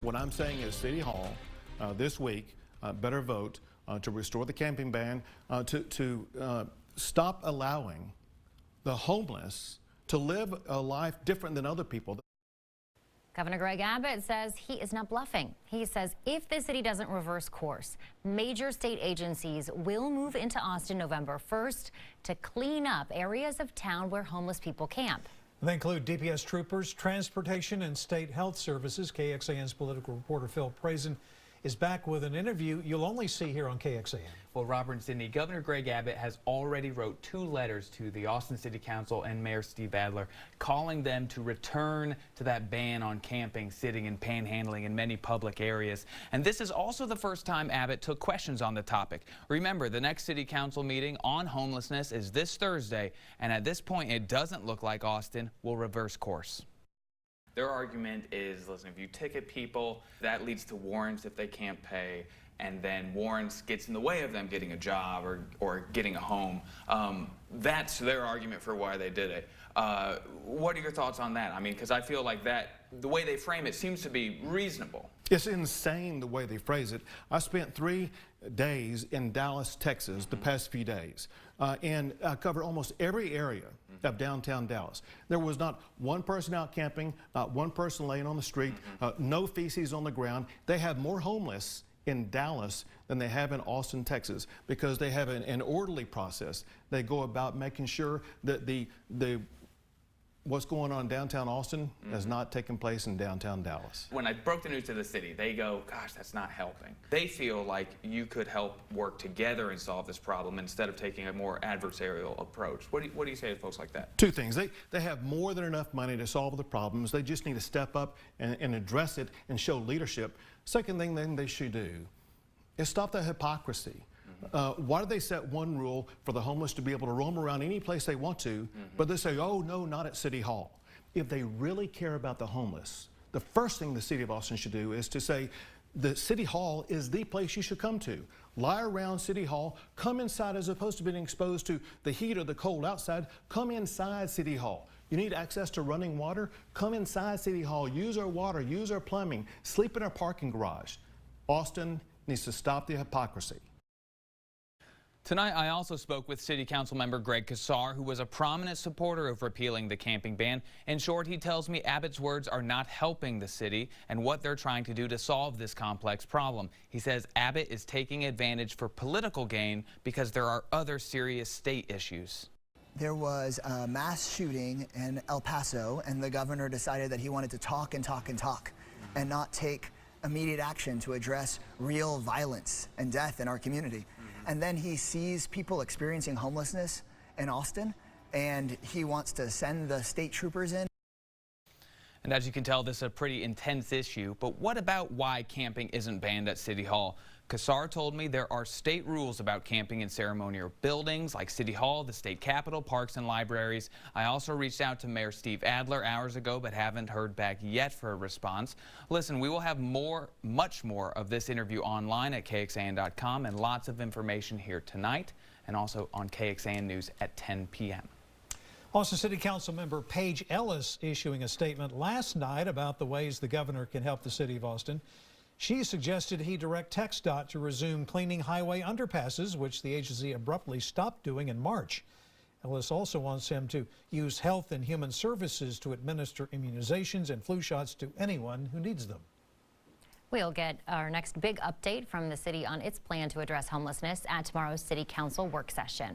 What I'm saying is City Hall this week better vote to restore the camping ban, to stop allowing the homeless to live a life different than other people. Governor Gov Abbott says he is not bluffing. He says if the city doesn't reverse course, major state agencies will move into Austin November 1st to clean up areas of town where homeless people camp. They include DPS troopers, transportation, and state health services. KXAN's political reporter Phil Prazen is back with an interview you'll only see here on KXAN. Well, Robert and Sydney, Governor Gov Abbott has already wrote 2 letters to the Austin City Council and Mayor Steve Adler, calling them to return to that ban on camping, sitting, and panhandling in many public areas. And this is also the first time Abbott took questions on the topic. Remember, the next City Council meeting on homelessness is this Thursday, and at this point, it doesn't look like Austin will reverse course. Their argument is, listen, if you ticket people, that leads to warrants if they can't pay, and then warrants gets in the way of them getting a job or getting a home. That's their argument for why they did it. What are your thoughts on that? I mean, because I feel like that, the way they frame it seems to be reasonable. It's insane the way they phrase it. I spent 3 days in Dallas, Texas, the past few days, and I covered almost every area of downtown Dallas. There was not one person out camping, not one person laying on the street, no feces on the ground. They have more homeless in Dallas than they have in Austin, Texas, because they have an orderly process. They go about making sure that what's going on in downtown Austin has not taken place in downtown Dallas. When I broke the news to the city, they go, gosh, that's not helping. They feel like you could help work together and solve this problem instead of taking a more adversarial approach. What do you say to folks like that? 2 things. They have more than enough money to solve the problems. They just need to step up and address it and show leadership. Second thing they should do is stop the hypocrisy. Why do they set one rule for the homeless to be able to roam around any place they want to, but they say, oh, no, not at City Hall? If they really care about the homeless, the first thing the city of Austin should do is to say, the City Hall is the place you should come to. Lie around City Hall, come inside as opposed to being exposed to the heat or the cold outside. Come inside City Hall. You need access to running water? Come inside City Hall, use our water, use our plumbing, sleep in our parking garage. Austin needs to stop the hypocrisy. Tonight, I also spoke with City Council member Kassar, who was a prominent supporter of repealing the camping ban. In short, he tells me Abbott's words are not helping the city and what they're trying to do to solve this complex problem. He says Abbott is taking advantage for political gain because there are other serious state issues. There was a mass shooting in El Paso, and the governor decided that he wanted to talk and talk and talk and not take immediate action to address real violence and death in our community. And then he sees people experiencing homelessness in Austin, and he wants to send the state troopers in. And as you can tell, this is a pretty intense issue. But what about why camping isn't banned at City Hall? Kassar told me there are state rules about camping in ceremonial buildings like City Hall, the state capitol, parks, and libraries. I also reached out to Mayor Steve Adler hours ago, but haven't heard back yet for a response. Listen, we will have much more of this interview online at KXAN.com and lots of information here tonight and also on KXAN News at 10 p.m. Austin City Council member Paige Ellis issuing a statement last night about the ways the governor can help the city of Austin. She suggested he direct TxDOT to resume cleaning highway underpasses, which the agency abruptly stopped doing in March. Ellis also wants him to use Health and Human Services to administer immunizations and flu shots to anyone who needs them. We'll get our next big update from the city on its plan to address homelessness at tomorrow's City Council work session.